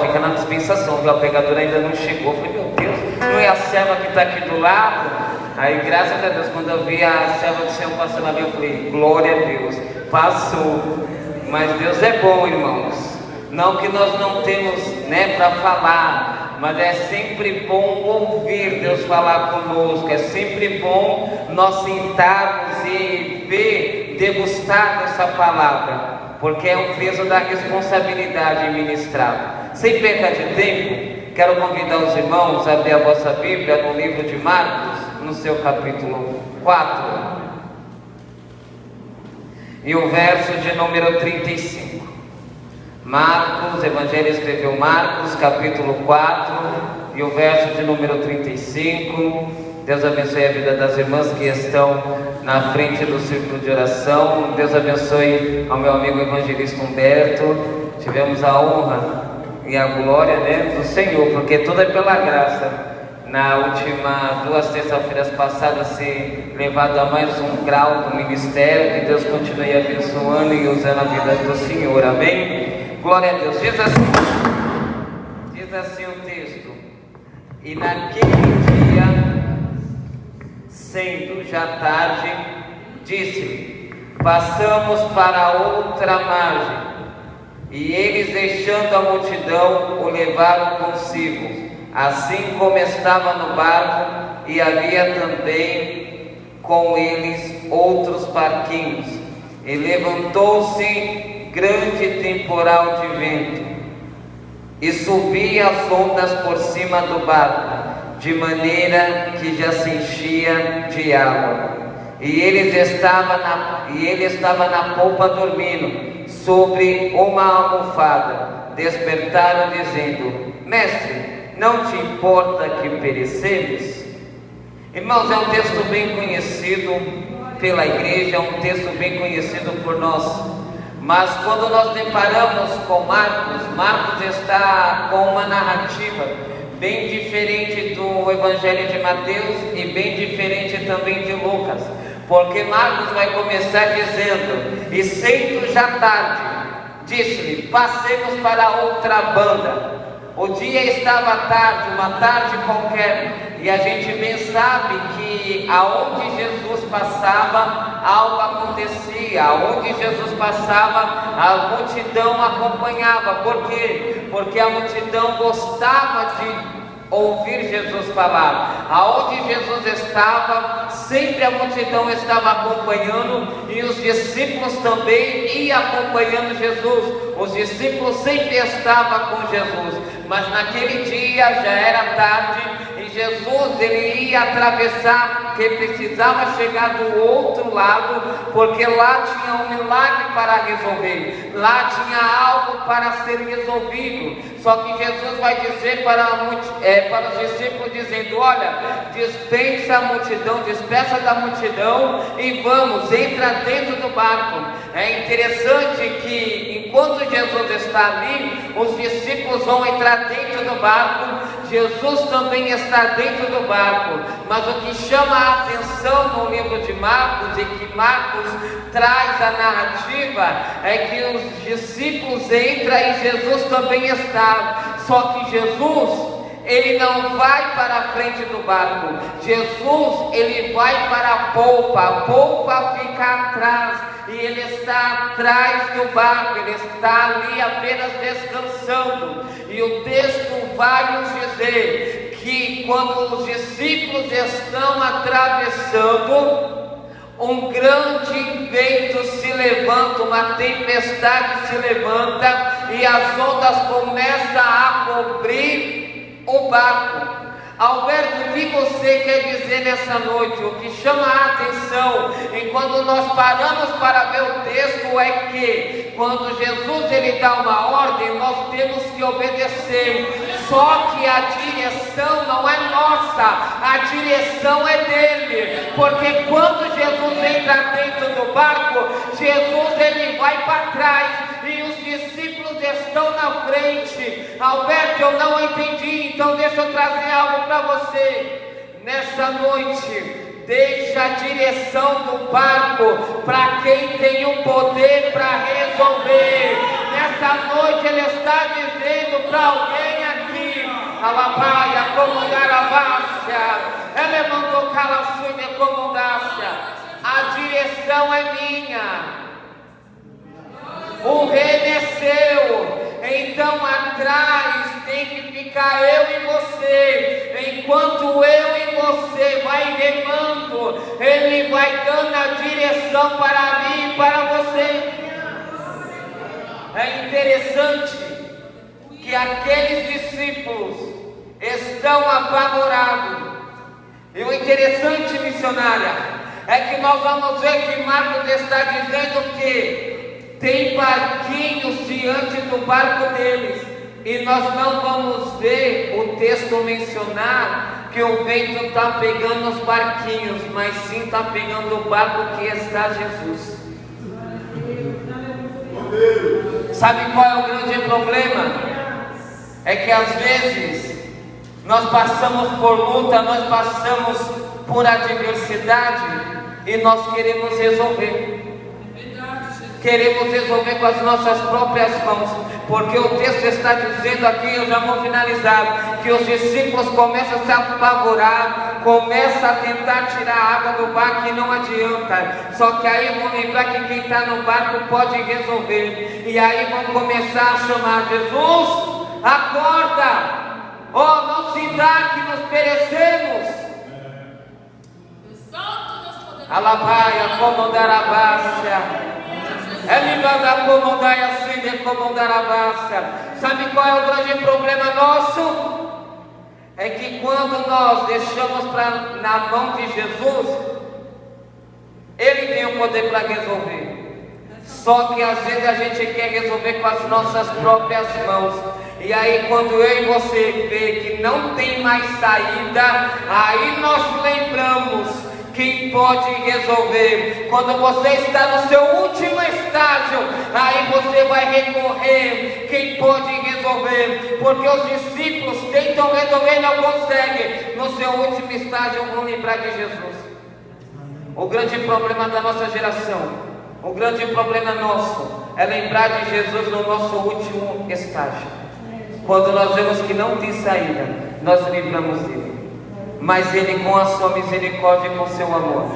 Fica na dispensação, viu? A pregadora ainda não chegou. Eu falei, meu Deus, não é a serva que está aqui do lado? Aí, graças a Deus, quando eu vi a serva do Senhor passando ali, eu falei, glória a Deus, passou. Mas Deus é bom, irmãos. Não que nós não temos, para falar, mas é sempre bom ouvir Deus falar conosco. É sempre bom nós sentarmos e ver, degustar essa palavra, porque é um peso da responsabilidade em ministrar. Sem perda de tempo, quero convidar os irmãos a abrir a vossa Bíblia no livro de Marcos, no seu capítulo 4, e o verso de número 35. Marcos, Evangelho escreveu Marcos, capítulo 4, e o verso de número 35. Deus abençoe a vida das irmãs que estão na frente do círculo de oração. Deus abençoe ao meu amigo evangelista Humberto. Tivemos a honra e a glória, do Senhor, porque tudo é pela graça. Na última 2 terças-feiras passadas, ser levado a mais um grau do ministério. Que Deus continue abençoando e usando a vida do Senhor, amém? Glória a Deus. Diz assim o texto: e naquele dia, sendo já tarde, disse: passamos para outra margem. E eles, deixando a multidão, o levaram consigo, assim como estava no barco, e havia também com eles outros barquinhos. E levantou-se grande temporal de vento, e subia as ondas por cima do barco, de maneira que já se enchia de água. E ele estava na polpa dormindo, sobre uma almofada. Despertaram, dizendo: mestre, não te importa que perecemos? Irmãos, é um texto bem conhecido pela igreja, é um texto bem conhecido por nós. Mas quando nós deparamos com Marcos está com uma narrativa bem diferente do Evangelho de Mateus e bem diferente também de Lucas. Porque Marcos vai começar dizendo: e sendo já tarde, disse-lhe: passemos para outra banda. O dia estava tarde, uma tarde qualquer, e a gente bem sabe que aonde Jesus passava, algo acontecia. Aonde Jesus passava, a multidão acompanhava. Por quê? Porque a multidão gostava de ouvir Jesus falar. Aonde Jesus estava, sempre a multidão estava acompanhando, e os discípulos também iam acompanhando Jesus. Os discípulos sempre estavam com Jesus, mas naquele dia já era tarde, e Jesus ele ia atravessar, que precisava chegar do outro lado, porque lá tinha um milagre para resolver, lá tinha algo para ser resolvido. Só que Jesus vai dizer para os discípulos, dizendo: olha, despeça a multidão, despeça da multidão e vamos, entra dentro do barco. É interessante que enquanto Jesus está ali, os discípulos vão entrar dentro do barco, Jesus também está dentro do barco. Mas o que chama a atenção no livro de Marcos, e que Marcos traz a narrativa, é que os discípulos entram e Jesus também está. Só que Jesus, ele não vai para a frente do barco. Jesus, ele vai para a polpa fica atrás, e ele está atrás do barco, ele está ali apenas descansando. E o texto vai nos dizer que quando os discípulos estão atravessando, um grande vento se levanta, uma tempestade se levanta, e as ondas começam a cobrir o barco. Alberto, o que você quer dizer nessa noite? O que chama a atenção, e quando nós paramos para ver o texto, é que quando Jesus ele dá uma ordem, nós temos que obedecer. Só que a direção não é nossa, a direção é dele. Porque quando Jesus entra dentro do barco, Jesus ele vai para trás e os discípulos estão na frente. Alberto, eu não entendi, então deixa eu trazer algo para você. Nessa noite, deixa a direção do barco para quem tem o poder para resolver. Nessa noite ele está dizendo para alguém: Alabaia, comundaravassia, elemando calaçuine comundácia. A direção é minha. O reino é seu. Então atrás tem que ficar eu e você. Enquanto eu e você vai remando, Ele vai dando a direção para mim e para você. É interessante que aqueles discípulos estão apavorados. E o interessante, missionária, é que nós vamos ver que Marcos está dizendo que tem barquinhos diante do barco deles, e nós não vamos ver o texto mencionar que o vento está pegando os barquinhos, mas sim está pegando o barco que está Jesus. Sabe qual é o grande problema? É que às vezes nós passamos por luta, nós passamos por adversidade e nós queremos resolver. Queremos resolver com as nossas próprias mãos, porque o texto está dizendo aqui, eu já vou finalizar, que os discípulos começam a se apavorar, começam a tentar tirar a água do barco e não adianta. Só que aí vão lembrar que quem está no barco pode resolver, e aí vão começar a chamar: Jesus, acorda! Oh, não se dá que nos perecemos. Alabaia, comandaravassia. Sabe qual é o grande problema nosso? É que quando nós deixamos na mão de Jesus, Ele tem o poder para resolver. Só que às vezes a gente quer resolver com as nossas próprias mãos. E aí quando eu e você vê que não tem mais saída, aí nós lembramos quem pode resolver. Quando você está no seu último estágio, aí você vai recorrer quem pode resolver, porque os discípulos tentam resolver e não conseguem. No seu último estágio vão lembrar de Jesus. O grande problema da nossa geração, o grande problema nosso é lembrar de Jesus no nosso último estágio. Quando nós vemos que não tem saída, nós lembramos dele. Mas Ele, com a sua misericórdia e com o seu amor,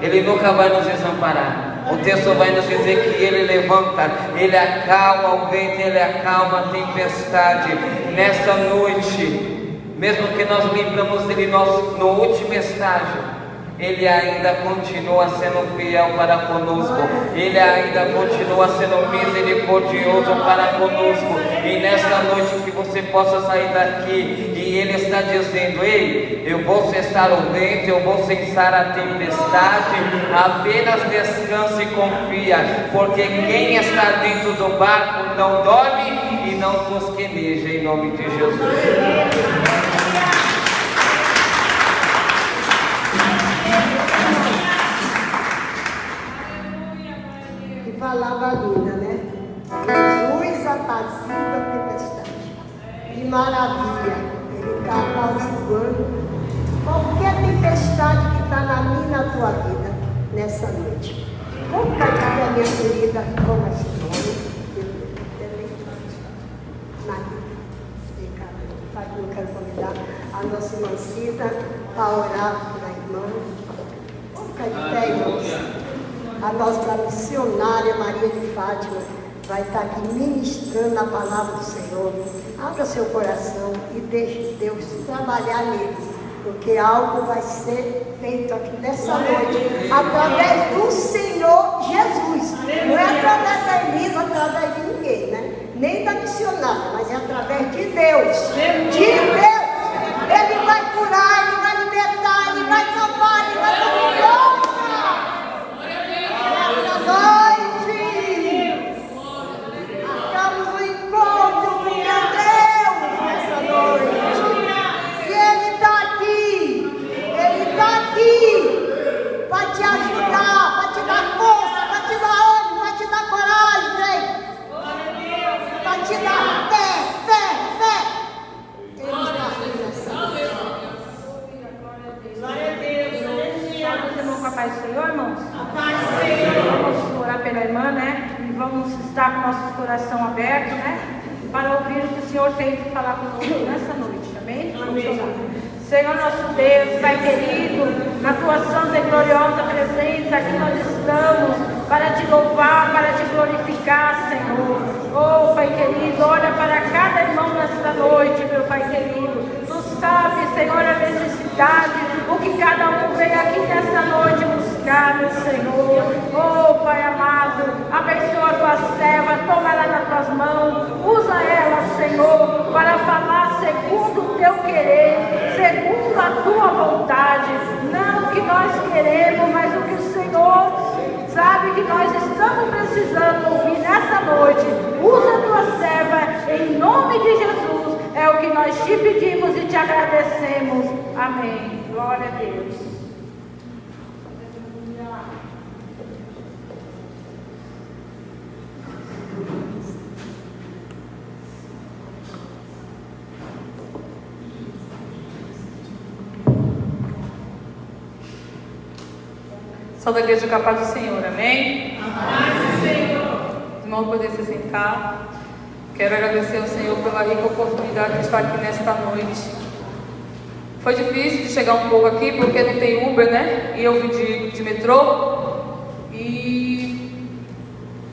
Ele nunca vai nos desamparar. O texto vai nos dizer que Ele levanta, Ele acalma o vento, Ele acalma a tempestade. Nesta noite, mesmo que nós lembramos dele no último estágio, Ele ainda continua sendo fiel para conosco, Ele ainda continua sendo misericordioso para conosco. E nesta noite que você possa sair daqui e Ele está dizendo: ei, eu vou cessar o vento, eu vou cessar a tempestade, apenas descanse e confia, porque quem está dentro do barco não dorme e não tosqueneja, em nome de Jesus. Palavra linda, né? Jesus apazigua a tempestade. Que maravilha! Ele está apaziguando qualquer tempestade que está na minha e na tua vida nessa noite. Vamos cantar, minha querida, como esse nome? Eu quero convidar a nossa irmã Cida a orar para a irmã. Vamos ficar de pé, irmãos. A nossa missionária Maria de Fátima vai estar aqui ministrando a palavra do Senhor. Abra seu coração e deixe Deus trabalhar nele, porque algo vai ser feito aqui nessa noite, através do Senhor Jesus. Não é através da Elisa, através de ninguém, né? Nem da missionária, mas é através de Deus. De Deus! Ele vai curar, Ele vai libertar, Ele vai salvar, Ele vai dar noite, estamos no encontro com Deus nessa noite, e Ele está aqui para te ajudar, para te dar força, para te dar ânimo, para te dar coragem, para te dar fé. Ele está aqui nessa noite. Glória a Deus. Vamos irmão com a paz do Senhor, irmãos? A paz do Senhor. Vamos orar pela irmã, né? E vamos estar com nossos coração aberto, né? Para ouvir o que o Senhor tem que falar conosco nessa noite. Amém? Vamos orar. Senhor nosso Deus, Pai querido, na tua santa e gloriosa presença, aqui nós estamos para te louvar, para te glorificar, Senhor. Oh, Pai querido, olha para cada irmão nesta noite, meu Pai querido. Tu sabes, Senhor, a necessidade, o que cada um veio aqui nesta noite buscar, meu Senhor. Oh, Pai amado, abençoa a tua serva, toma ela nas tuas mãos, usa ela, Senhor, para falar segundo o teu querer, segundo a tua vontade, não o que nós queremos, mas o que o Senhor sabe que nós estamos precisando ouvir nessa noite. Usa a tua serva em nome de Jesus, é o que nós te pedimos e te agradecemos. Amém. Glória a Deus. Só da igreja com a paz do Senhor, amém? Amém, Senhor. Irmão, poder se sentar. Quero agradecer ao Senhor pela rica oportunidade de estar aqui nesta noite. Foi difícil de chegar um pouco aqui, porque não tem Uber, né? E eu vim de metrô. E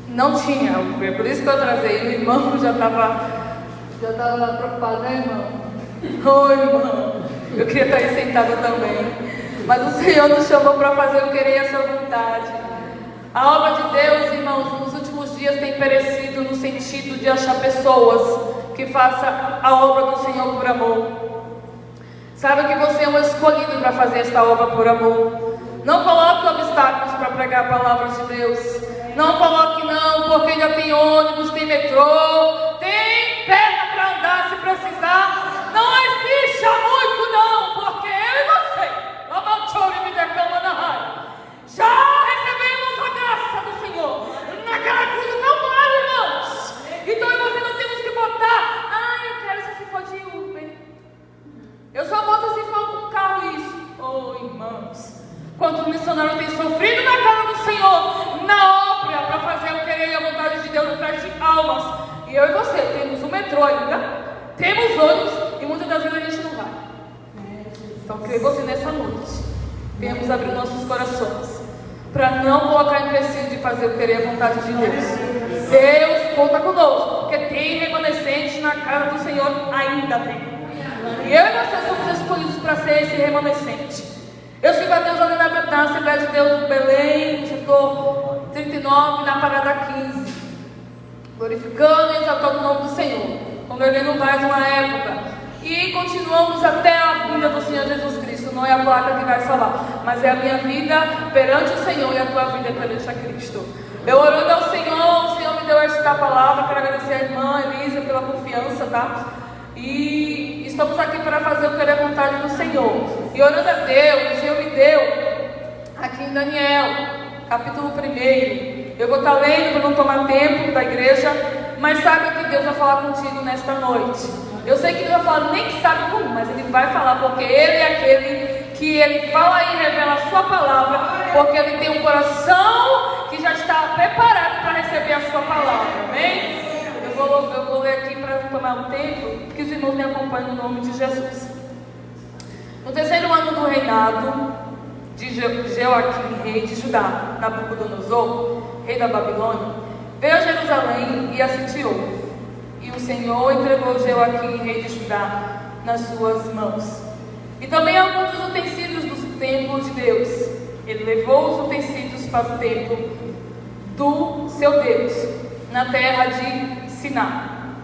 não tinha Uber, por isso que eu atrasei. O irmão já estava preocupado, né, irmão? Oi, irmão. Eu queria estar aí sentada também. Mas o Senhor nos chamou para fazer o querer e a sua vontade. A obra de Deus, irmãos, nos últimos dias tem perecido no sentido de achar pessoas que façam a obra do Senhor por amor. Saiba que você é um escolhido para fazer esta obra por amor. Não coloque obstáculos para pregar a palavra de Deus. Não coloque não, porque já tem ônibus, tem metrô, tem perna para andar se precisar. Não existe muito não, porque eu e você já recebemos a graça do Senhor naquela cruz não vale, irmãos. Então você não temos que botar, eu quero se for de Uber, eu só boto se for com um carro isso. Oh, irmãos, quantos missionários têm sofrido na casa do Senhor, na obra, para fazer o querer e a vontade de Deus atrás de almas. E eu e você temos o metrô ainda, temos ônibus e muitas das vezes a gente não vai. Então, eu creio você nessa noite. Venhamos abrir nossos corações para não colocar empecilho de fazer o querer e a vontade de Deus. Deus conta conosco, porque tem remanescente na casa do Senhor, ainda tem. E eu e você somos escolhidos para ser esse remanescente. Eu sigo a Deus ali na Assembleia de Deus do Belém, no setor 39, na parada 15, glorificando e exaltando o nome do Senhor, congregando mais uma época. E continuamos até a vinda do Senhor Jesus Cristo. Não é a placa que vai salvar, mas é a minha vida perante o Senhor e a tua vida perante a Cristo. Eu orando ao Senhor, o Senhor me deu esta palavra. Quero agradecer a irmã Elisa pela confiança, tá? E estamos aqui para fazer o querer a vontade do Senhor. E orando a Deus, o Senhor me deu aqui em Daniel, capítulo 1. Eu vou estar lendo para não tomar tempo da igreja, mas saiba que Deus vai falar contigo nesta noite. Eu sei que Ele vai falar, nem que sabe como, mas Ele vai falar, porque Ele é aquele que Ele fala e revela a sua palavra, porque Ele tem um coração que já está preparado para receber a sua palavra, amém? Eu vou ler aqui para tomar um tempo, que os irmãos me acompanhem no nome de Jesus. No 3º ano do reinado de Jeoaquim, rei de Judá, Nabucodonosor, rei da Babilônia, veio a Jerusalém e a sitiou. E o Senhor entregou Jeoaquim, rei de Judá, nas suas mãos. E também alguns dos utensílios do templo de Deus. Ele levou os utensílios para o templo do seu Deus, na terra de Siná,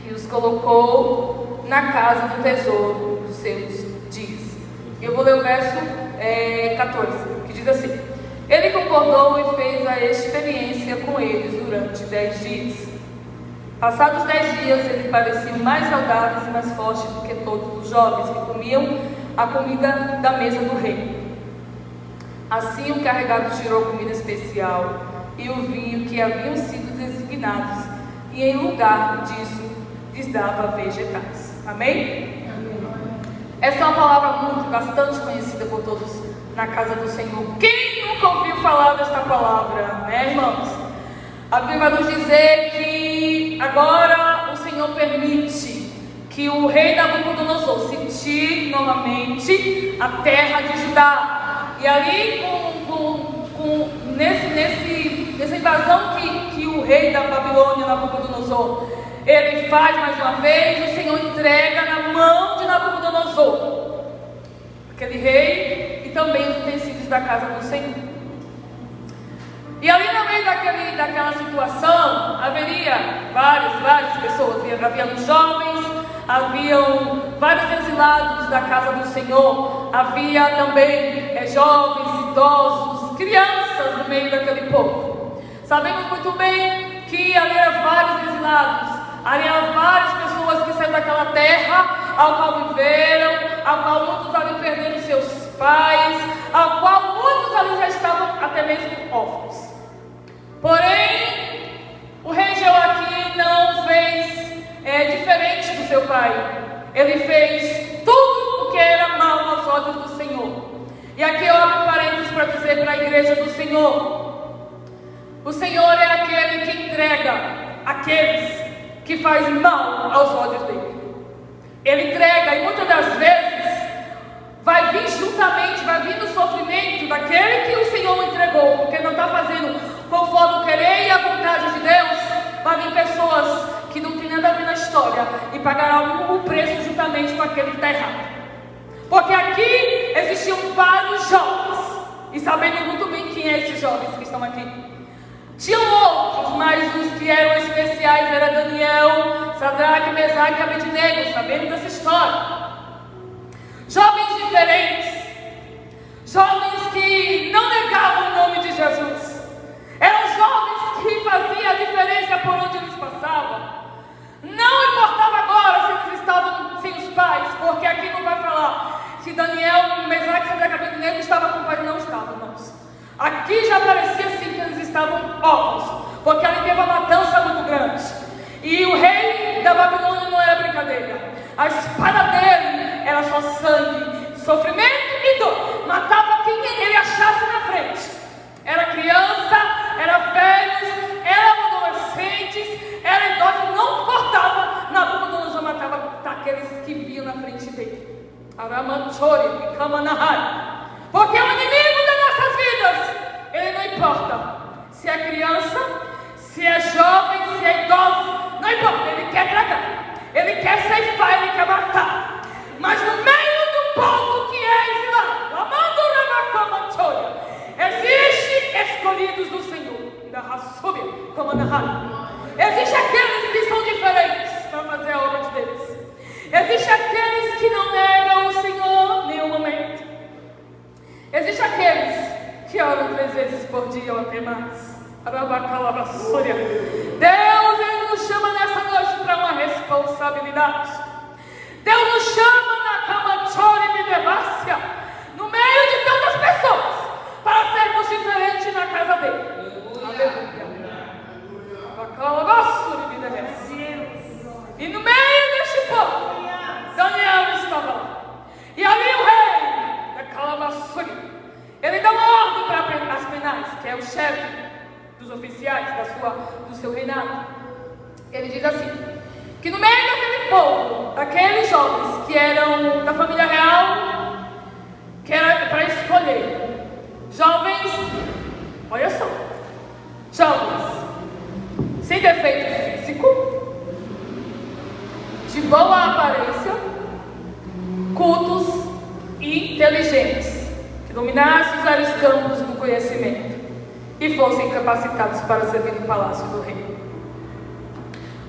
e os colocou na casa do tesouro dos seus dias. Eu vou ler o verso 14, que diz assim: Ele concordou e fez a experiência com eles durante 10 dias. Passados 10 dias, ele parecia mais saudável e mais forte do que todos os jovens que comiam a comida da mesa do rei. Assim o carregado tirou comida especial e o vinho que haviam sido designados, e em lugar disso lhes dava vegetais. Amém? Essa é uma palavra bastante conhecida por todos na casa do Senhor. Quem nunca ouviu falar desta palavra, né, irmãos? A Bíblia vai nos dizer que agora o Senhor permite que o rei Nabucodonosor se tire novamente a terra de Judá. E ali, nessa invasão que o rei da Babilônia, Nabucodonosor, ele faz mais uma vez, o Senhor entrega na mão de Nabucodonosor, aquele rei, e também os utensílios da casa do Senhor. E ali no meio daquela situação, haveria várias pessoas, haviam jovens, haviam vários exilados da casa do Senhor, havia também jovens, idosos, crianças no meio daquele povo. Sabemos muito bem que havia vários exilados, havia várias pessoas que saíram daquela terra, ao qual viveram, ao qual muitos ali perderam seus pais, ao qual muitos ali já estavam até mesmo órfãos. Porém, o rei Jeoaquim não fez diferente do seu pai. Ele fez tudo o que era mal aos olhos do Senhor. E aqui eu abro parênteses para dizer para a igreja do Senhor: o Senhor é aquele que entrega aqueles que fazem mal aos olhos dele. Ele entrega, e muitas das vezes vai vir juntamente, vai vir no sofrimento daquele que o Senhor não entregou, porque não está fazendo conforme o querer e a vontade de Deus. Vai vir pessoas que não tem nada a ver na história e pagarão o preço juntamente com aquele que está errado. Porque aqui existiam vários jovens, e sabemos muito bem quem é esses jovens que estão aqui. Tinham outros, mas os que eram especiais eram Daniel, Sadraque, Mesaque e Abednego. Sabemos dessa história. Jovens diferentes, jovens que não negavam o nome de Jesus, eram jovens que faziam a diferença por onde eles passavam. Não importava agora se eles estavam sem os pais, porque aqui não vai falar se Daniel, Mesaque, Sadraque e Abednego estavam com o pai. Não estavam, irmãos. Aqui já parecia assim que eles estavam órfãos, porque ali teve uma matança muito grande, e o rei da Babilônia não era brincadeira. A espada dele era só sangue, sofrimento e dor. Matava quem ele achasse na frente. Era criança, era velhos, eram adolescentes, era idosos, não importava. Nabucodonosor matava aqueles que viam na frente dele. Aramanchori, Kamanahai. Porque o inimigo das nossas vidas, ele não importa se é criança, se é jovem, se é idoso, não importa, ele quer tragar, ele quer ceifar, ele quer matar. Mas no meio do povo que é exilado, existem escolhidos do Senhor. Existem aqueles que são diferentes para fazer a obra de Deus. Existem aqueles que não negam o Senhor em nenhum momento. Existem aqueles que oram 3 vezes por dia ou até mais. Deus, Ele nos chama nessa noite para uma responsabilidade. Deus nos chama na Kamachori Midevácia, no meio de tantas pessoas, para sermos diferentes na casa dele. Aleluia. E no meio deste povo, Daniel estava lá. E ali o rei da Calamassuri, ele dá uma ordem para Aspenaz, que é o chefe dos oficiais do seu reinado. Ele diz assim, que no meio daquele povo, daqueles jovens que eram da família real, que era para escolher jovens, olha só, jovens sem defeito físico, de boa aparência, cultos e inteligentes, que dominassem os vários campos do conhecimento e fossem capacitados para servir no palácio do rei.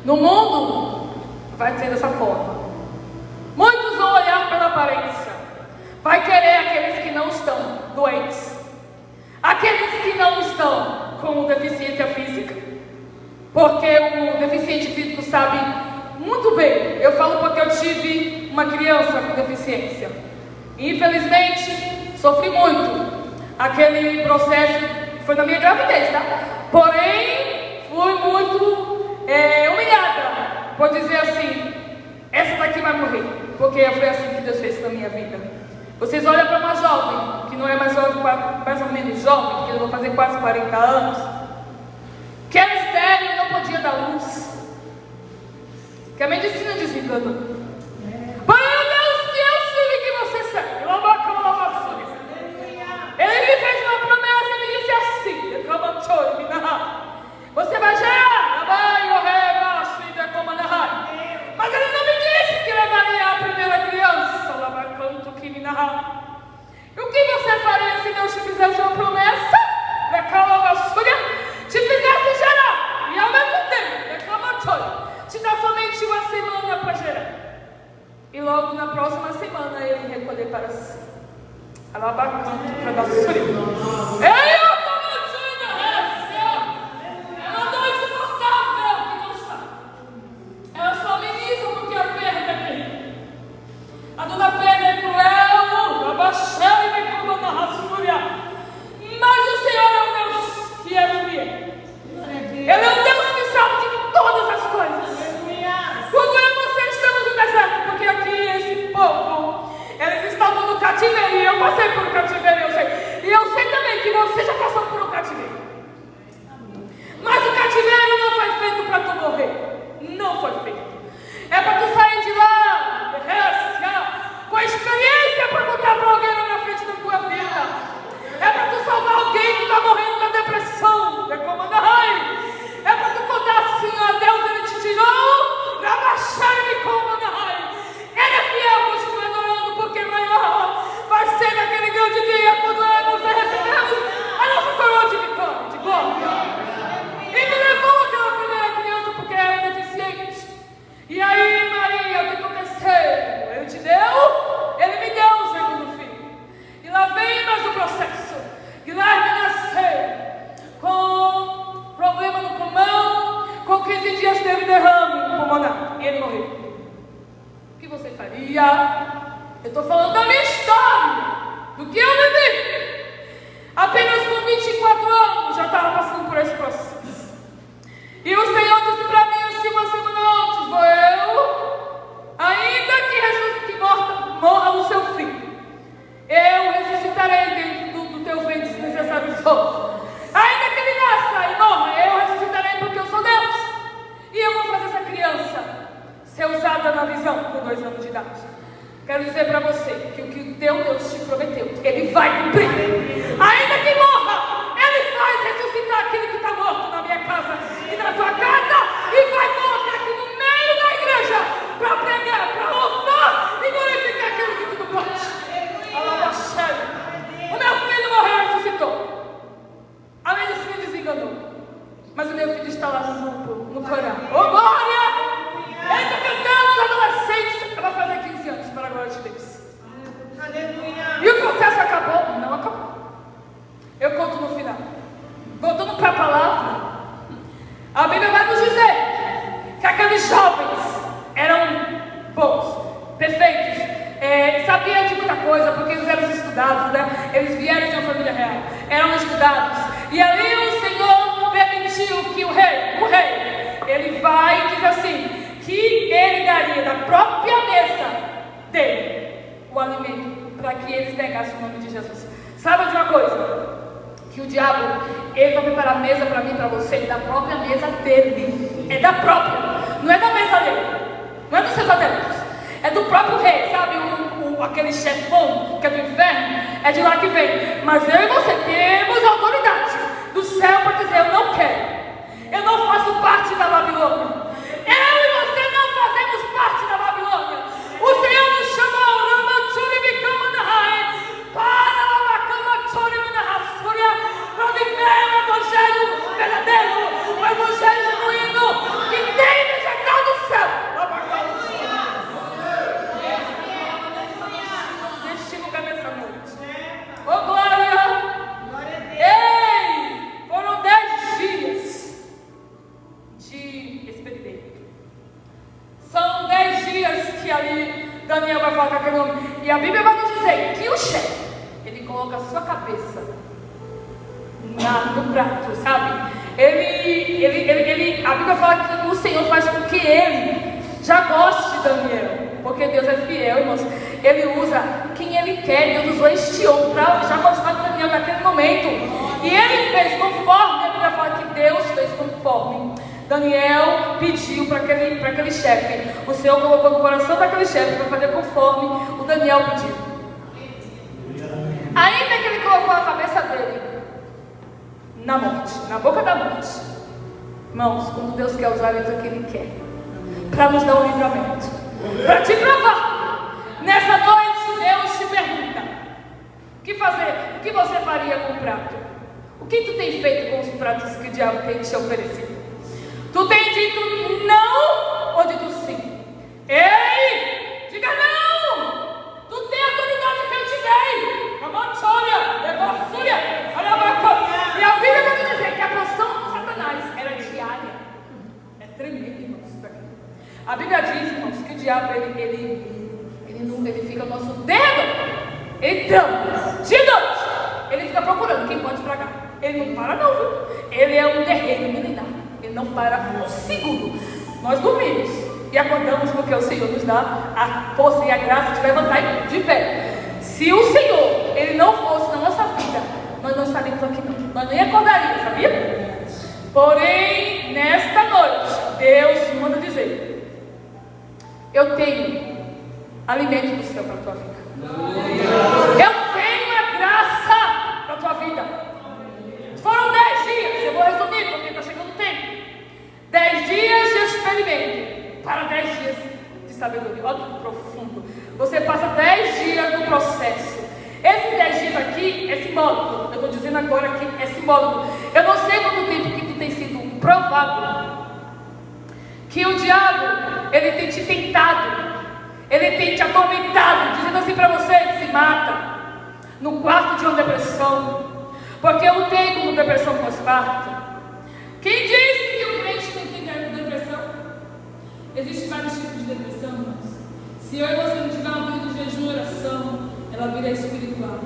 No mundo vai ser dessa forma. Muitos vão olhar pela aparência, vai querer aqueles que não estão doentes, aqueles que não estão com deficiência física, porque o deficiente físico sabe muito bem. Eu falo porque eu tive uma criança com deficiência. Infelizmente, sofri muito. Aquele processo foi na minha gravidez, tá? Porém, fui muito humilhada por dizer assim, essa daqui vai morrer, porque foi assim que Deus fez na minha vida. Vocês olham para uma jovem, que não é mais ou menos jovem, que eu vou fazer quase 40 anos, que era estéril e não podia dar luz, que a medicina desenganou. para gerar. E logo na próxima semana ele recolher para si. Alabacanto para dar frio. Ei, eu tô mentindo, é uma dor insuportável que não sabe. Ela só ameniza porque a perda aqui. A dona perda é cruel, abaixar e me coma na raçúria. Mas o Senhor é um Deus que é fiel. Ele é um Deus que sabe de todas as coisas. Quando eu e você estamos no deserto, porque aqui esse povo, eles estavam no cativeiro, e eu passei por um cativeiro, eu sei. E eu sei também que você já passou por um cativeiro. Mas o cativeiro não foi feito para tu morrer. Não foi feito. É para tu sair de lá, com a experiência para contar para alguém na frente da tua vida. É para tu salvar alguém que está morrendo da depressão. É para tu contar assim, ó, Deus, ele te tirou para baixar e me comandar. Ele é fiel, continua adorando, porque maior vai ser naquele grande dia quando nós recebemos a nossa coroa de vitória, de glória. E me levou aquela primeira criança porque era deficiente. E aí, Maria, o que aconteceu? Ele te deu, ele me deu o segundo filho. E lá vem mais um processo. Guilherme nasceu com problema no pulmão, com 15 dias teve derrame pulmonar e ele morreu. O que você faria? Eu estou falando da minha história, do que eu vivi. Apenas com 24 anos já estava passando por esse processo. E o Senhor disse para mim assim uma semana antes: vou eu, ainda que morra o seu filho, eu ressuscitarei dentro do teu ventre se necessário for. Ainda que ele nasça e morra, eu ressuscitarei porque eu sou Deus. E eu vou fazer essa criança ser usada na visão com 2 anos de idade. Quero dizer para você que o que teu Deus te prometeu, ele vai cumprir. Ainda que morra, ele faz ressuscitar aquele que está morto na minha casa e na tua casa, e vai colocar aqui no meio da igreja para pregar, para louvar e glorificar aquilo que tudo pode. O meu filho morreu e ressuscitou. A medicina desenganou. Mas o meu filho está lá no grupo, no coral. Ô glória! Ele está cantando adolescente. Ela vai fazer 15 anos para a glória de Deus. E o processo acabou? Não acabou. Eu conto no final. Voltando para a palavra, a Bíblia vai nos dizer que aqueles jovens eram bons, perfeitos. Sabiam de muita coisa, porque eles eram estudados, né? Eles vieram de uma família real, eram estudados. E ali o Senhor permitiu que o rei, ele vai e diz assim, que ele daria da própria mesa dele o alimento, para que eles negassem o nome de Jesus. Sabe de uma coisa? Que o diabo, ele vai preparar a mesa para mim e para você, da própria mesa dele. É da própria, não é da mesa dele, não é dos seus adereços. É do próprio rei, sabe? Aquele chefão que é do inferno, é de lá que vem. Mas eu e você temos autoridade do céu para dizer: eu não quero, eu não faço parte da Babilônia. Eu e você não fazemos parte da Babilônia. O Senhor nos chamou para viver o evangelho verdadeiro, o evangelho genuíno que tem vegetal do céu. Ô glória! Ei! Foram 10 dias de expediente. São 10 dias que ali Daniel vai falar com aquele homem. E a Bíblia vai nos dizer que o chefe, ele coloca a sua cabeça no prato, sabe? A Bíblia fala que o Senhor faz com que ele já goste de Daniel. Porque Deus é fiel, irmãos. Ele usa quem Ele quer. Deus usou este homem para já gostar de Daniel naquele momento. E Ele fez conforme. A Bíblia fala que Deus fez conforme Daniel pediu para aquele chefe. O Senhor colocou no coração daquele chefe para fazer conforme o Daniel pediu. Ainda que Ele colocou a cabeça dele na morte, na boca da morte. Irmãos, quando Deus quer usar, Ele usa o que Ele quer para nos dar um livramento. Para te provar, nessa noite Deus te pergunta: o que fazer? O que você faria com o prato? O que tu tem feito com os pratos que o diabo tem te oferecido? Tu tem dito não ou dito sim? Eu Ele nunca, ele fica ao nosso dedo. Então, de noite, ele fica procurando quem pode estragar. Ele não para não, viu? Ele é um guerreiro militar. Ele não para um segundo. Nós dormimos e acordamos porque o Senhor nos dá a força e a graça de levantar de pé. Se o Senhor, Ele não fosse na nossa vida, nós não estaríamos aqui não. Nós nem acordaríamos, sabia? Porém, nesta noite, Deus manda dizer: eu tenho alimento do céu para a tua vida. Eu tenho a graça para a tua vida. Foram 10 dias, eu vou resumir porque está chegando o tempo. 10 dias de experimento para 10 dias de sabedoria. Olha que profundo. Você passa 10 dias no processo. Esses 10 dias aqui é simbólico. Eu estou dizendo agora que é simbólico. Eu não sei quanto tempo que tu tem sido provado, que o diabo, ele tem te tentado, ele tem te atormentado, dizendo assim para você: se mata no quarto de uma depressão, porque eu tenho como depressão pós-parto. Quem disse que o crente tem que ter depressão? Existem vários tipos de depressão, irmãos. Se eu e você não tiver uma vida de jejum e oração, ela vira espiritual.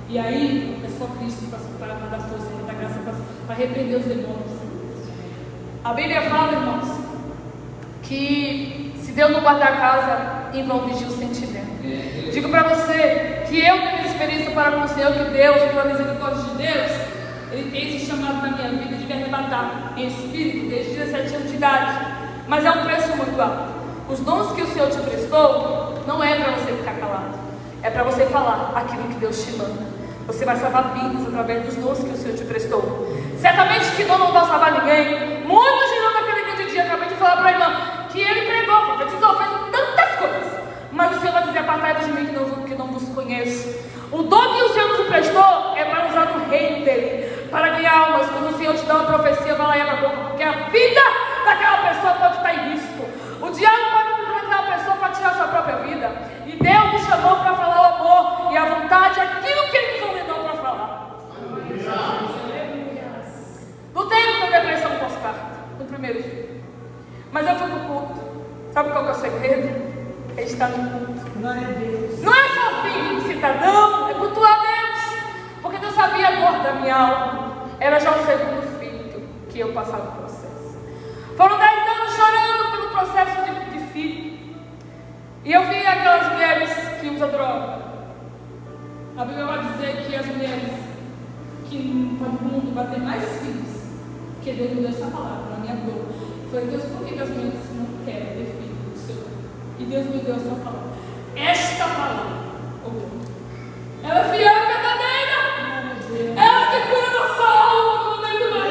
E aí é só Cristo para dar força, para dar graça, para repreender os demônios. A Bíblia fala, irmãos, que se Deus não guardar a casa, em vão vigia o sentinela. Digo para você que eu tenho experiência para com o Senhor, que Deus, pela misericórdia de Deus, Ele tem se chamado na minha vida de me arrebatar em espírito desde 17 anos de idade. Mas é um preço muito alto. Os dons que o Senhor te prestou não é para você ficar calado, é para você falar aquilo que Deus te manda. Você vai salvar vidas através dos dons que o Senhor te prestou. Certamente que dom não vai salvar ninguém. Muitos dirão naquele dia, acabei de falar para a irmã, que ele pregou, profetizou, fez tantas coisas. Mas o Senhor vai dizer: apartai-vos de mim que não vos conheço. O dom que o Senhor nos prestou é para usar no reino dele, para ganhar almas. Quando o Senhor te dá uma profecia, vai lá e abre a boca, porque a vida daquela pessoa pode estar em risco. O diabo pode utilizar a pessoa para tirar a sua própria vida. E Deus nos chamou para falar o amor e a vontade, aquilo que Ele nos ordenou para falar. Não tenho uma depressão pós-parto, no primeiro filho. Mas eu fui para o culto. Sabe qual que é o segredo? É estar no culto. Glória a Deus. Não é só filho de cidadão, é cultuar Deus. Porque Deus sabia a dor da minha alma. Era já o segundo filho que eu passava o processo. Foram 10 anos chorando pelo processo de filho. E eu vi aquelas mulheres que usam droga. A Bíblia vai dizer que as mulheres que no mundo vai ter mais filhos, porque Deus me deu essa palavra na minha dor. Eu falei: Deus, por que as mulheres não querem ter filho do Senhor? E Deus me deu essa palavra. Esta palavra. Ela é fiel e verdadeira. Ela que cura nossa alma no meio do mar.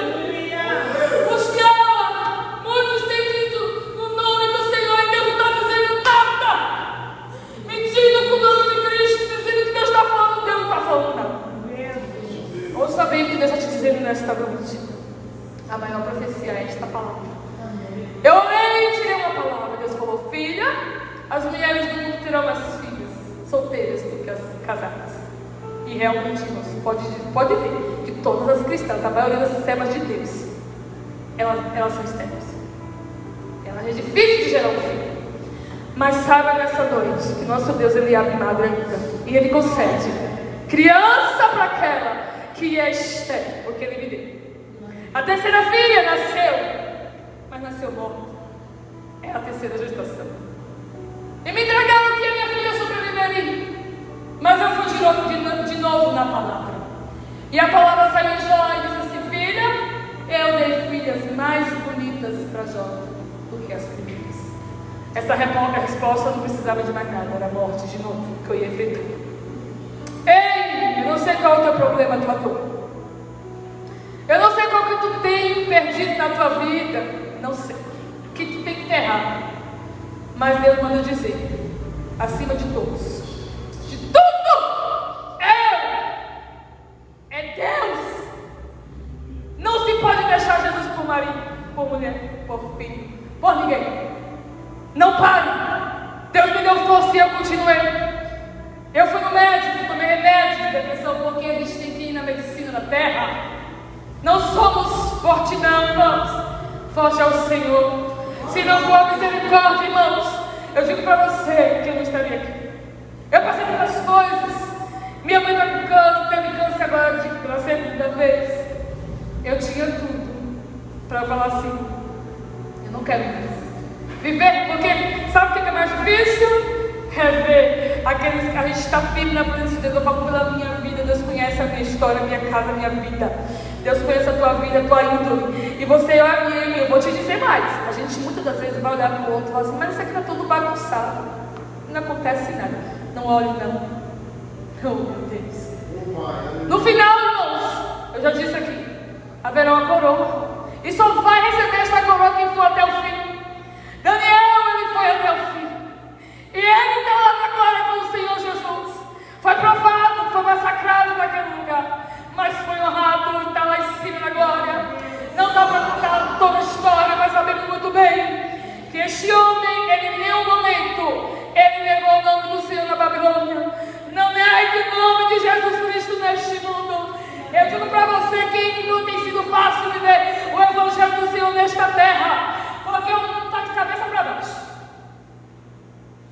Busque ela. Muitos têm dito no nome do Senhor e Deus está dizendo nada. Mentindo com o nome de Cristo, dizendo que Deus está falando, Deus não está falando nada. Ouça bem o que Deus está te dizendo nesta noite. A maior profecia é esta palavra. Eu orei e tirei uma palavra. Deus falou: filha, as mulheres do mundo terão mais filhas solteiras do que as casadas. E realmente, irmãos, pode ver que todas as cristãs, a maioria das servas de Deus, elas são estériles. Elas é difícil de gerar um filho. Mas saiba nessa noite que nosso Deus, Ele abre nada ainda. E Ele concede criança para aquela que é estéril, porque Ele me deu. A terceira filha nasceu, mas nasceu morta. É a terceira gestação. E me entregaram que a minha filha sobreviveria. Mas eu fui de novo na palavra. E a palavra saiu de Jó e disse assim: filha, eu dei filhas mais bonitas para Jó do que as primeiras. Essa resposta não precisava de mais nada, era morte de novo, que eu ia enfrentar. Ei, eu não sei qual é o teu problema, a tua dor. Eu não sei qual que tu tem perdido na tua vida. Não sei. Que tu tem que enterrar. Mas Deus manda dizer: acima de todos, de tudo, é Deus. Não se pode deixar Jesus por marido, por mulher, por filho, por ninguém. Não pare. Deus me deu força e eu continuei. Eu fui no médico, tomei remédio de depressão, porque a gente tem que ir na medicina na terra. Não somos fortes não, irmãos. Forte é o Senhor. Se não for a misericórdia, irmãos, eu digo para você que eu não estaria aqui. Eu passei pelas coisas. Minha mãe está com câncer, teve câncer agora pela segunda vez. Eu tinha tudo para falar assim: eu não quero mais viver, porque sabe o que é mais difícil? É ver aqueles que a gente está firme na presença de Deus. Eu falo pela minha vida. Deus conhece a minha história, a minha casa, a minha vida. Deus conhece a tua vida, a tua índole. E você olha a mim, eu vou te dizer mais. A gente muitas das vezes vai olhar para o outro e falar assim: mas isso aqui está tudo bagunçado, não acontece nada. Não olhe não. Oh meu Deus. No final, irmãos, eu já disse aqui, haverá uma coroa. E só vai receber esta coroa quem for até o fim. Daniel, ele foi até o fim. E ele está lá na glória com o Senhor Jesus. Foi provado, foi massacrado naquele lugar, mas foi honrado e está lá em cima na glória. Não dá para contar toda a história, mas sabemos muito bem que este homem, ele em nenhum momento, ele negou o nome do Senhor na Babilônia. Não negue o nome de Jesus Cristo neste mundo. Eu digo para você que não tem sido fácil viver o Evangelho do Senhor nesta terra, porque o mundo está de cabeça para baixo.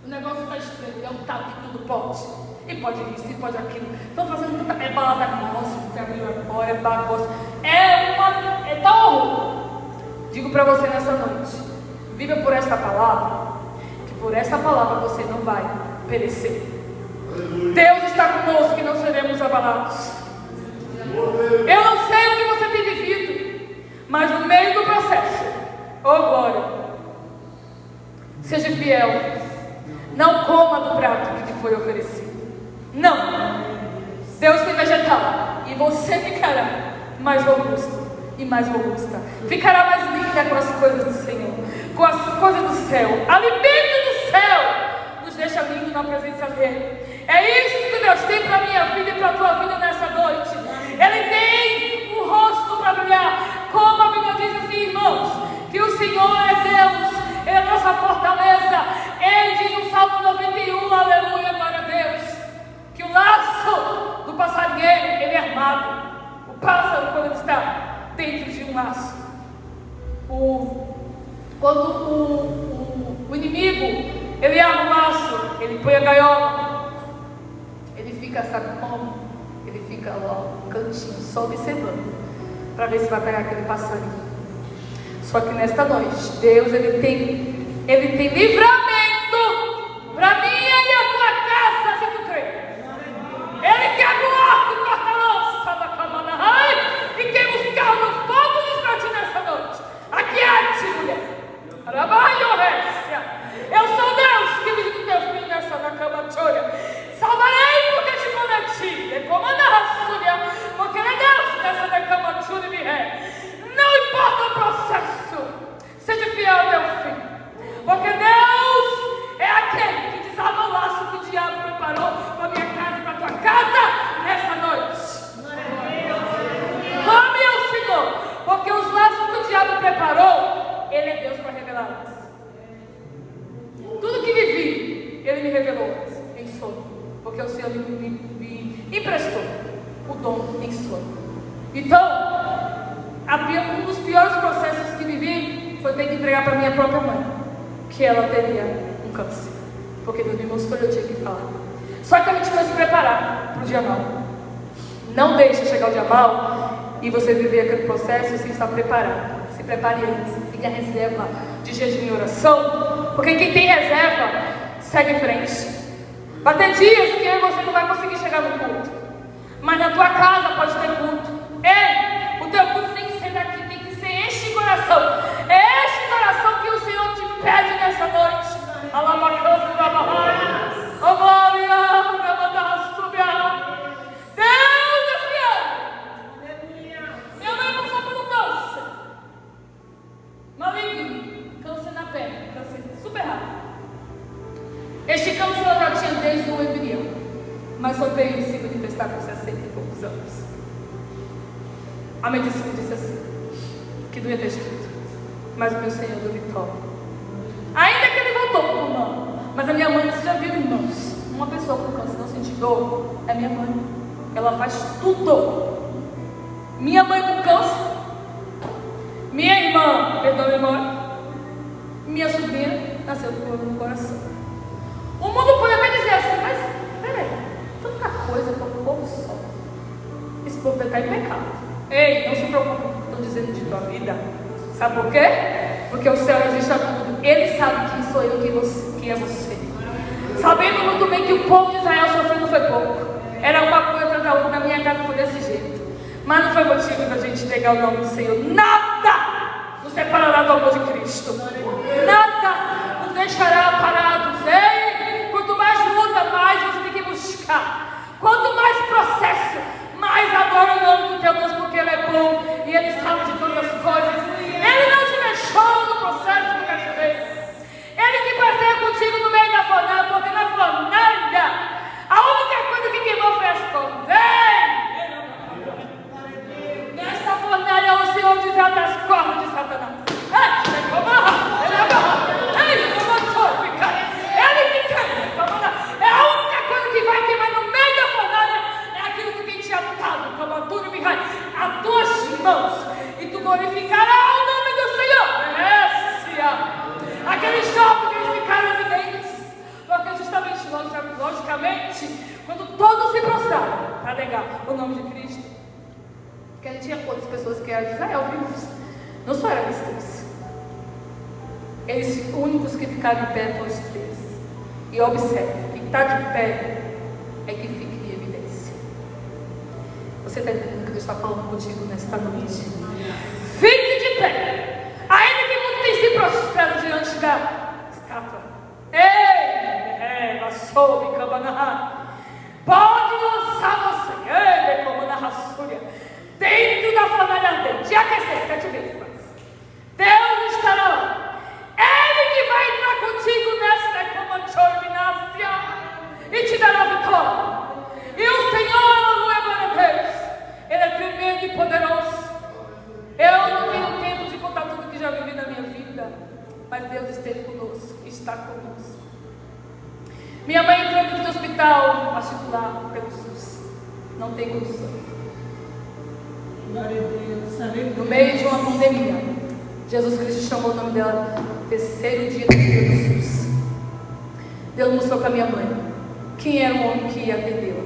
O negócio está estranho, é um tal que tudo pode. E pode isso, e pode aquilo. Estão fazendo tanta balada nossa, que abriu agora, é bagunça. É tão. Digo para você nessa noite: viva por esta palavra, que por esta palavra você não vai perecer. Deus está conosco e não seremos abalados. Eu não sei o que você tem vivido, mas no meio do processo, oh glória, seja fiel. Não coma do prato que te foi oferecido. Não. Deus tem vegetal e você ficará mais robusto e mais robusta. Ficará mais linda com as coisas do Senhor, com as coisas do céu. Alimento do céu nos deixa lindo na presença dele. É isso que Deus tem para a minha vida e para a tua vida nessa noite. Ele tem um rosto para brilhar. Como a Bíblia diz assim, irmãos, que o Senhor é Deus, é a nossa fortaleza. Ele diz no Salmo 91, aleluia, glória a Deus, que o laço do passarinheiro, ele é armado. O pássaro, quando ele está dentro de um laço, quando o inimigo, ele arma o laço, ele põe a gaiola, ele fica, sabe como? Ele fica lá no cantinho, só observando, para ver se vai pegar aquele passarinho. Só que nesta noite, Deus, ele tem livramento para mim e a tua casa, se tu crê. Ele quebra o arco, corta a lança da Camanahai e queima os carros no fogo dos pra ti nessa noite. Aquiete, mulher. Eu sou Deus que visita o teu filho nessa na cama chora. Salvarei porque te prometi. É como a porque ele é Deus nessa na cama chora e me ré. Não importa o processo, seja fiel até o fim, porque Deus é aquele que desarma o laço que o diabo preparou para a minha casa e para a tua casa nessa noite. Clame ao Senhor, porque os laços que o diabo preparou, Ele é Deus para revelá-los. Tudo que vivi, Ele me revelou em sonho, porque o Senhor me emprestou o dom em sonho. Então, um dos piores processos que vivi foi ter que entregar para minha própria mãe que ela teria um câncer, porque Deus me mostrou e eu tinha que falar. Só que a gente vai se preparar para o dia mau. Não deixe chegar o dia mau e você viver aquele processo sem estar preparado. Se prepare antes, tenha reserva de jejum e oração, porque quem tem reserva segue em frente. Vai ter dias que você não vai conseguir chegar no culto, mas na tua casa pode ter culto. Ei, o teu culto tem que ser daqui, tem que ser este coração. É este coração que o Senhor te pede nessa noite. Oh glória, Deus é fiel. Minha mãe passou pelo câncer maligno, câncer na perna, câncer super rápido. Este câncer ela já tinha desde o embrião, mas só veio se manifestar com 60 e poucos anos. A medicina disse assim, que não ia ter jeito, mas o meu Senhor deu vitória. Ainda que ele voltou para o pulmão, mas a minha mãe, você já viu, irmãos, uma pessoa com câncer não sentir dor, é minha mãe. Ela faz tudo. Minha mãe com câncer, minha irmã, perdão a memória, minha sobrinha nasceu do povo no coração. O mundo pode até dizer assim, mas peraí, tanta coisa para o povo só. Esse povo vai estar em pecado. Ei, não se preocupe com o que estão dizendo de tua vida. Sabe por quê? Porque o céu registra tudo. Ele sabe quem sou eu, quem é você. Sabendo muito bem que o povo de Israel sofrendo foi pouco. Era uma coisa da outra, na minha casa foi desse jeito. Mas não foi motivo da gente negar o nome do Senhor. Nada nos separará do amor de Cristo. Nada nos deixará parados. Ei, quanto mais luta, mais você tem que buscar. Quanto mais processo, mais adora o nome do teu Deus, porque Ele é bom e Ele sabe de todas as coisas. Ele não te deixou no processo do cativeiro. Ele que passeia contigo no meio da fornalha, porque na fornalha a única coisa que queimou foi as cordas. Nesta fornalha o Senhor desata as cordas de Satanás. Ele que queima. É a única coisa que vai queimar no meio da fornalha. É aquilo que tem te atado, como a tua a tuas mãos. E tu glorificarás o nome do Senhor. Aqueles jovens eles ficaram evidentes. Porque justamente, logicamente, quando todos se prostraram para negar o nome de Cristo, porque ele tinha outras pessoas que eram de Israel vivos, não só eram cristãos. Eles únicos que ficaram em pé foram os 3. E observe, quem está de pé é que fica em evidência. Você está entendendo o que Deus está falando contigo nesta noite? Fique de pé, ainda que muito tem se prostrado diante da estátua. Ei, vassoube, cabanahá. Pode lançar você, como na raçúria, dentro da fornalha ardente, e aquecer 7 vezes mais. Deus estará lá. Ele que vai entrar contigo nesta comandorminácia e te dará vitória. E o Senhor não é para Deus. Ele é tremendo e poderoso. Eu não tenho tempo de contar tudo que já vivi na minha vida, mas Deus esteve conosco, está conosco. Minha mãe entrou no hospital particular pelo SUS. Não tem condição. No meio de uma pandemia, Jesus Cristo chamou o nome dela terceiro dia do dia do SUS. Deus mostrou para minha mãe quem era o homem que ia atendê-la.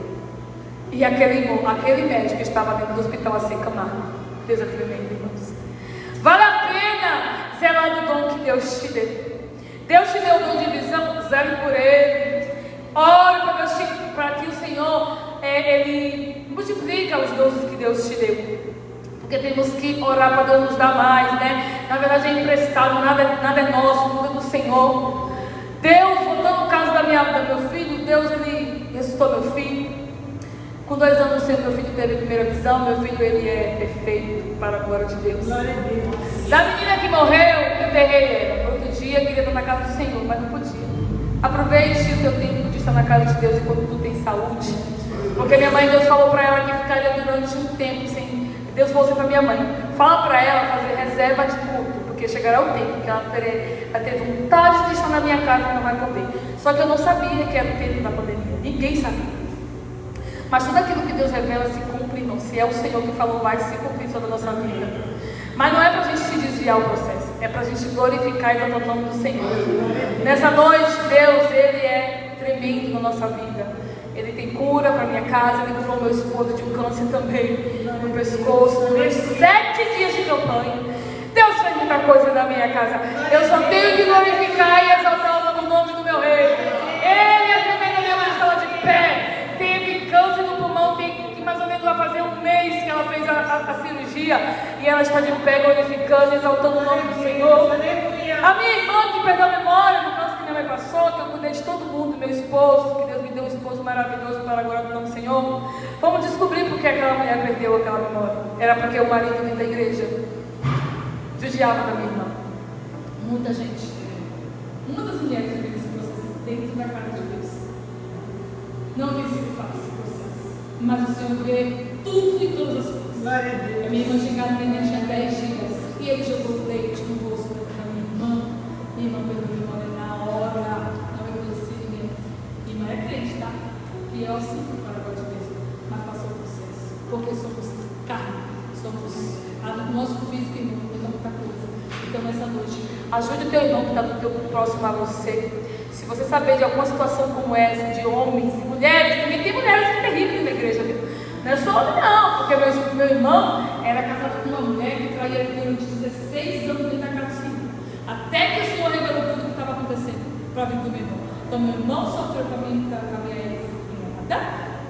E aquele médico que estava dentro do hospital a ser camado. Deus é tremendo, irmãos. Vale a pena zelar do dom que Deus te deu. Deus te deu o dom de visão, zele por ele. Ore para que o Senhor ele multiplica os dons que Deus te deu. Porque temos que orar para Deus nos dar mais, né? Na verdade é emprestado, nada é nosso, tudo é do Senhor. Deus, voltando no caso do meu filho, Deus ele ressuscitou meu filho. Com 2 anos sendo meu filho teve a primeira visão, meu filho ele é perfeito para a glória de Deus. Da menina que morreu, eu enterrei ela. No outro dia queria estar na casa do Senhor, mas não podia. Aproveite o teu tempo de estar na casa de Deus enquanto tu tem saúde. Porque minha mãe, Deus falou para ela que ficaria durante um tempo sem. Deus falou assim para minha mãe: fala para ela fazer reserva de culto, porque chegará o tempo que ela ter vontade de estar na minha casa e não vai poder. Só que eu não sabia que era o tempo da pandemia, ninguém sabia. Mas tudo aquilo que Deus revela se cumpre, não. Se é o Senhor que falou, vai se cumprir sobre a nossa vida. Mas não é para a gente se desviar o processo, é para a gente glorificar e exaltar o nome do Senhor. Nessa noite, Deus, Ele é tremendo na nossa vida. Ele tem cura para minha casa, Ele curou meu esposo de um câncer também no pescoço, durante 7 dias de campanha. Deus fez muita coisa na minha casa. Eu só tenho que glorificar e exaltar o nome do meu rei. Ele é tremendo, minha mãe estava de pé. Teve câncer no pulmão, tem que mais ou menos vai fazer um mês que ela fez a cirurgia. E ela está de pé, glorificando e exaltando o nome do Senhor. A minha irmã que perdeu a memória do câncer que minha mãe passou, que eu cuidei de todo mundo, meu esposo, que Deus me deu um esposo maravilhoso para a glória do nome do Senhor. Vamos descobrir por que aquela mulher perdeu aquela memória. Era porque o marido dentro da igreja judiava da minha irmã. Muita gente, muitas mulheres viveram esse processo dentro da casa de Deus. Não tem sido fácil esse processo, mas o Senhor vê tudo e todas as coisas. A minha irmã chegava e tinha 10 dias e ele jogou leite no rosto da minha irmã. Minha irmã perdeu a memória na hora, não reconhecia ninguém. Minha irmã é crente, tá? E eu sim, para a glória de Deus, mas passou o processo, porque somos carne, somos o nosso físico, irmão, muita coisa. Então nessa noite, Ajude o teu irmão que está do teu próximo a você. Se você saber de alguma situação como essa, de homens e mulheres, também tem mulheres que terríveis na igreja, viu? Não é só homem não, porque meu irmão era casado com uma mulher que traía ele durante 16 anos dentro da casa civil. Até que o Senhor revelou tudo o que estava acontecendo para a vida do meu irmão. Então meu irmão sofreu com a minha ex-cunhada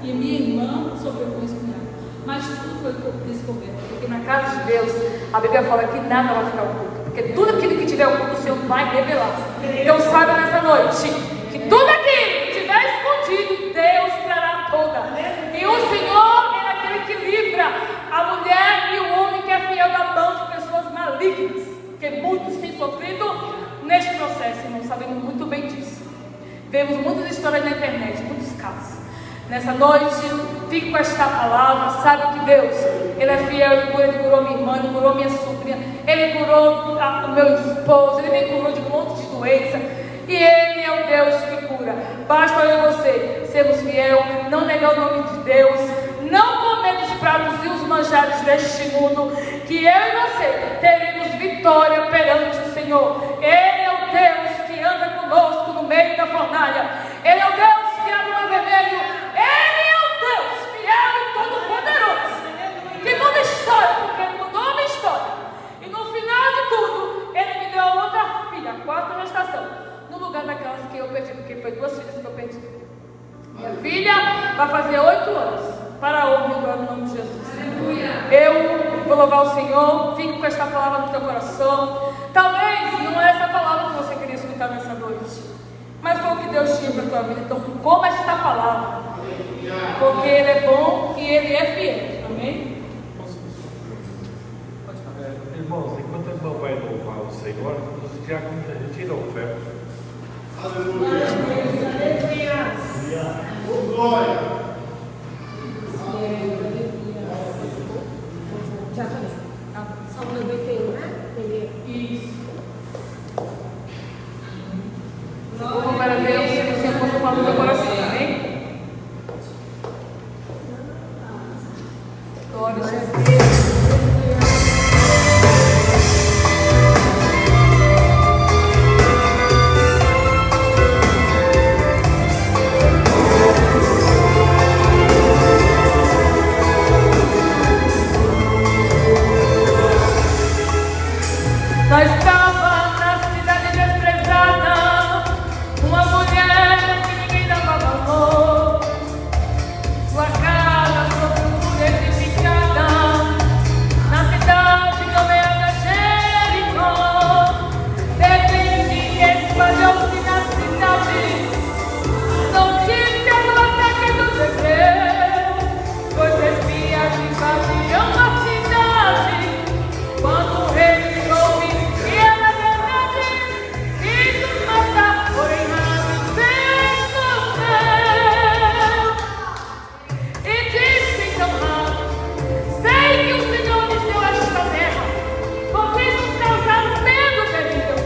e minha irmã sofreu com esse cunhado. Mas tudo foi descoberto, porque na casa de Deus a Bíblia fala que nada vai ficar oculto. Porque tudo aquilo que tiver oculto, o Senhor vai revelar. Então saiba nessa noite que tudo aquilo que tiver escondido, Deus trará toda. E o Senhor é aquele que livra a mulher e o homem que é fiel da mão de pessoas malignas. Porque muitos têm sofrido neste processo e não sabemos muito bem disso. Vemos muitas histórias na internet, muitos casos. Nessa noite, fique com esta palavra. Sabe que Deus, Ele é fiel. Ele curou minha irmã, Ele curou minha sobrinha, Ele curou o meu esposo, Ele me curou de um monte de doença. E Ele é o Deus que cura. Basta eu e você sermos fiel, não negar o nome de Deus, não comer os pratos e os manjares deste mundo, que eu e você teremos vitória perante o Senhor. Ele é o Deus que anda conosco no meio da fornalha. Ele é o Deus que abre o mar vermelho. Ele é o Deus fiel e todo-poderoso, que muda a história, porque Ele mudou a minha história. E no final de tudo, Ele me deu outra filha, a quarta gestação, no lugar daquelas que eu perdi, porque foi 2 filhas que eu perdi. Minha filha vai fazer 8 anos, para a honra e glória no nome de Jesus. Eu vou louvar o Senhor. Fique com esta palavra no teu coração. Talvez não é essa palavra que você queria escutar nessa noite, mas foi o que Deus tinha para a tua vida. Então, coma esta palavra, porque Ele é bom e Ele é fiel. Amém? Irmãos, enquanto o irmão vai louvar o Senhor, os diáconos retiram a oferta. Aleluia. Glória. Já falei. Salmo 91, né? Isso. Vou para Deus, se você for falar no teu coração, amém? Glória a Deus. Nós estava na cidade desprezada, uma mulher que ninguém dava valor. Sua casa foi edificada na cidade nomeada Jericó. De repente espalhou-se na cidade notícia do ataque dos hebreus, pois espias invadiam a cidade. Quando o rei soube que era verdade, quis nos matar, porém resolveu. E disse então sei que o Senhor nos deu esta terra. Vocês nos causaram medo terrível,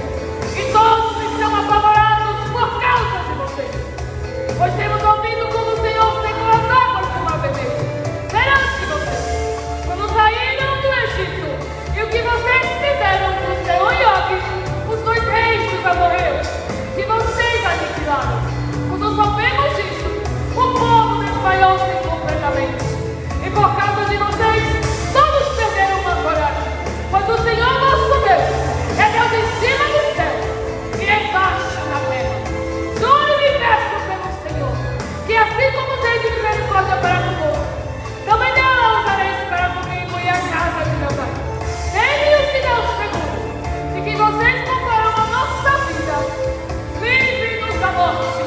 e todos estão apavorados por causa de vocês. Pois temos ouvido como o Senhor secou as águas do mar vermelho perante vocês, quando saíram do Egito. E o que vocês fizeram com Sehon e Og, os 2 reis dos amorreus, que vocês aniquilaram. Quando soubemos disso, o povo desmaiou-se completamente. E por causa de vocês, todos perderam uma coragem. Pois o Senhor nosso Deus é Deus em cima do céu e embaixo na terra. Juro e me peço pelo Senhor, que assim como tem de misericórdia para conosco, também dela usareis para comigo e a casa de meu pai. Ele e os sinais seguros, de que vocês pouparão a nossa vida, livre-nos da morte.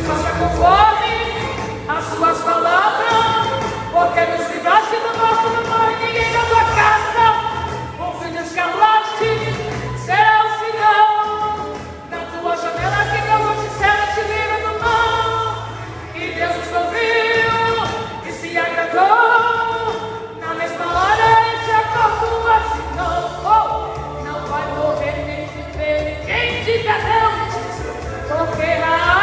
Faça conforme as suas palavras, porque nos livraste do nosso namoro e ninguém da tua casa. O fim de escarlate será o sinal na tua janela que Deus hoje será te livre do mal. E Deus nos ouviu e se agradou. Na mesma hora ele te acordou assim, não vai morrer nem viver. Quem diz a Deus, porque a